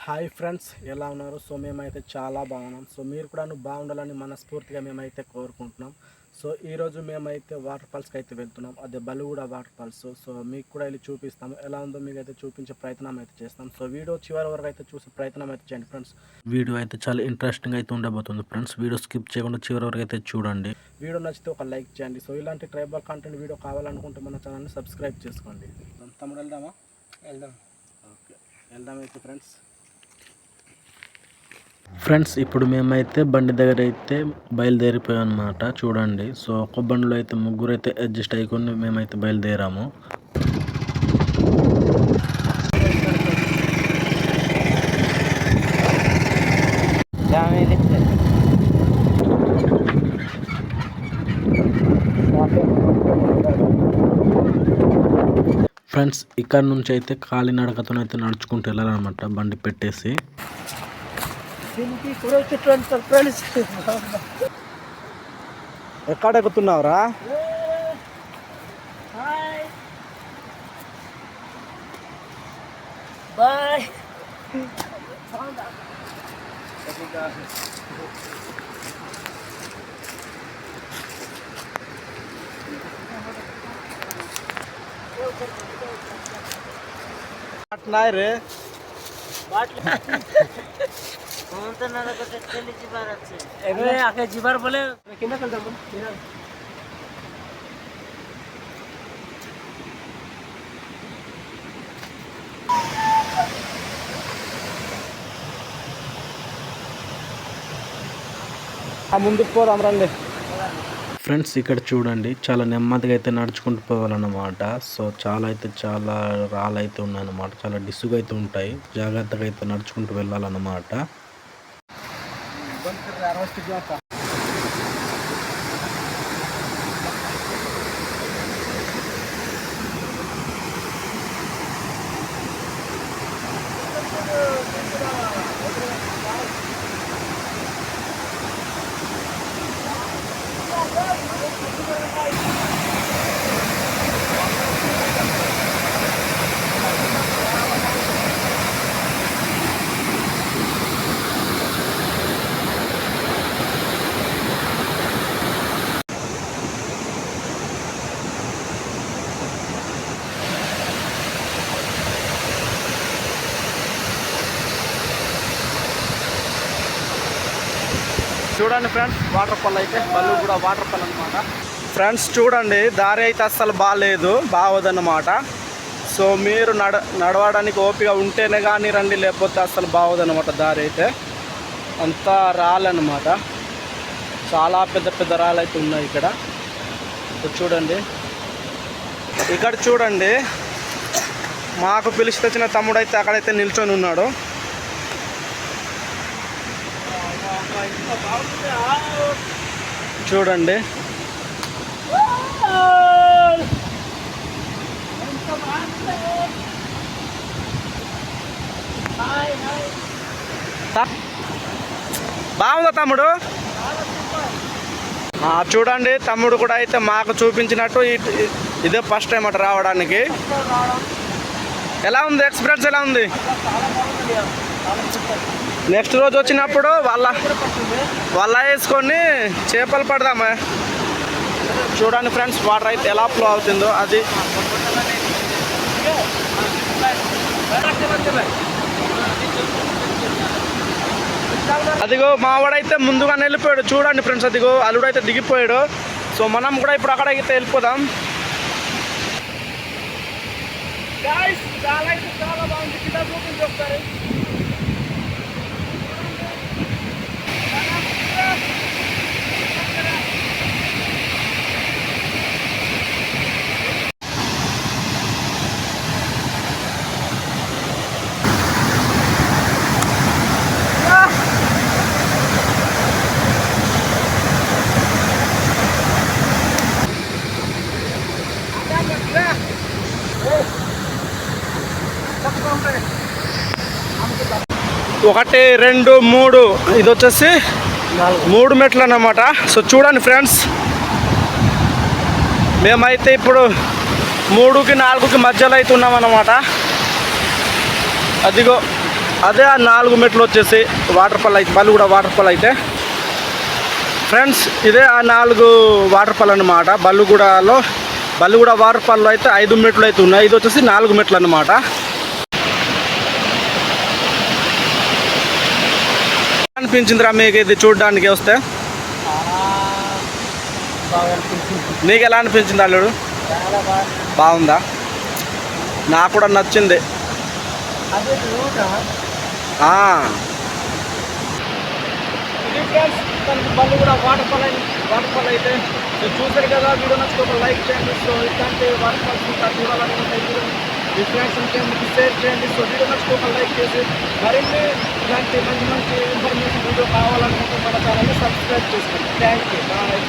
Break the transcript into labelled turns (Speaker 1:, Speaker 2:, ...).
Speaker 1: Hi friends, ఎలా ఉన్నారు? So మేమైతే చాలా బాగున్నాం. సో మీరు కూడా బాగుండాలని మనస్ఫూర్తిగా మేమైతే కోరుకుంటున్నాం. సో ఈరోజు మేమైతే వాటర్ ఫాల్స్కి అయితే వెళ్తున్నాం. అదే బలుగూడ వాటర్ ఫాల్స్. సో మీకు కూడా వెళ్ళి చూపిస్తాము. ఎలా ఉందో మీకు అయితే చూపించే ప్రయత్నం అయితే చేస్తాం. సో వీడియో చివరి వరకు అయితే చూసే ప్రయత్నం అయితే చేయండి ఫ్రెండ్స్. వీడియో అయితే చాలా ఇంట్రెస్టింగ్ అయితే ఉండబోతుంది ఫ్రెండ్స్. వీడియో స్కిప్ చేయకుండా చివరి వరకు అయితే చూడండి. వీడియో నచ్చితే ఒక లైక్ చేయండి. సో ఇలాంటి ట్రైబల్ కంటెంట్ వీడియో కావాలనుకుంటే మన ఛానల్ని సబ్స్క్రైబ్ చేసుకోండి. తమ్ముడు వెళ్దామా? ఓకే, వెళ్దాం అయితే ఫ్రెండ్స్ ఇప్పుడు మేమైతే బండి దగ్గర అయితే బయలుదేరిపోయాం అనమాట. చూడండి, సో ఒక బండిలో అయితే ముగ్గురు అయితే అడ్జస్ట్ అయికొని మేమైతే బయలుదేరాము. ఫ్రెండ్స్ ఇక్కడ నుంచి అయితే కాలినడకతోనైతే నడుచుకుంటూ వెళ్ళాలన్నమాట బండి పెట్టేసి. ఎక్కడ ఎక్కుతున్నావురా?
Speaker 2: బాయ్.
Speaker 1: রে
Speaker 2: জিবার বলে
Speaker 1: ముందుకు పోదాం రండి. ఫ్రెండ్స్ ఇక్కడ చూడండి, చాలా నెమ్మదిగా అయితే నడుచుకుంటూ పోవాలన్నమాట. సో చాలా రాళ్ళు అయితే ఉన్నాయన్నమాట. చాలా డిస్సుగా అయితే ఉంటాయి. జాగ్రత్తగా అయితే నడుచుకుంటూ వెళ్ళాలన్నమాట. చూడండి ఫ్రెండ్స్, వాటర్ ఫాల్ అయితే బలుగూడ వాటర్ ఫాల్ అనమాట. ఫ్రెండ్స్ చూడండి, దారి అయితే అస్సలు బాగోదన్నమాట. సో మీరు నడవడానికి ఓపిక ఉంటేనే కానీ రండి, లేకపోతే అస్సలు బాగోదన్నమాట. దారి అయితే అంతా రాళ్ళన్నమాట. చాలా పెద్ద రాళ్ళు అయితే ఉన్నాయి ఇక్కడ. సో చూడండి, ఇక్కడ చూడండి, మాకు పిలిచి తెచ్చిన తమ్ముడు అయితే అక్కడైతే నిల్చొని ఉన్నాడు. చూడండి, బాగుందా తమ్ముడు? చూడండి, తమ్ముడు కూడా అయితే మాకు చూపించినట్టు ఇదే ఫస్ట్ టైం అటు రావడానికి. ఎలా ఉంది ఎక్స్పీరియన్స్? ఎలా ఉంది? నెక్స్ట్ రోజు వచ్చినప్పుడు వల్ల వేసుకొని చేపలు పడదామా. చూడండి ఫ్రెండ్స్, వాటర్ అయితే ఎలా ఫ్లో అవుతుందో అది. అదిగో మావాడైతే ముందుగానే వెళ్ళిపోయాడు. చూడండి ఫ్రెండ్స్, అదిగో అల్లుడైతే దిగిపోయాడు. సో మనం కూడా ఇప్పుడు అక్కడైతే వెళ్ళిపోదాం. చాలా బాగుంది. ఒకసారి ఒకటి, రెండు, మూడు, ఇది వచ్చేసి 3 మెట్లు అన్నమాట. సో చూడండి ఫ్రెండ్స్, మేమైతే ఇప్పుడు 3కి 4కి మధ్యలో అయితే ఉన్నామన్నమాట. అదిగో అదే ఆ 4 మెట్లు వచ్చేసి వాటర్ ఫాల్ అయితే బల్లుగూడ వాటర్ ఫాల్ అయితే ఫ్రెండ్స్, ఇదే ఆ 4 వాటర్ ఫాల్ అన్నమాట. బల్లుగూడ వాటర్ ఫాల్లో అయితే 5 మెట్లు అయితే ఉన్నాయి. ఇది వచ్చేసి 4 మెట్లు అన్నమాట. అనిపించిందిరా మీకు ఇది చూడడానికి వస్తే? నీకు ఎలా అనిపించింది అల్లుడు? బాగుందా? నాకు కూడా నచ్చింది. బల్లుగూడ వాటర్ ఫాల్ అయితే చూసారు కదా. వీడియో నచ్చితే ఒక లైక్ చేయండి. సో ఇట్లాంటి వాటర్ ఫాల్స్ ఇంకా చూడాలనుకుంటే మీ ఫ్రెండ్స్ షేర్ చేయండి. సో వీడియో నచ్చితే ఒక లైక్ చేసి మరిన్ని ఇలాంటి మంచి ఇన్ఫర్మేషన్ వీడియో కావాలనుకుంటే మన ఛానల్ని సబ్స్క్రైబ్ చేసుకోండి. Thank you. బాయ్.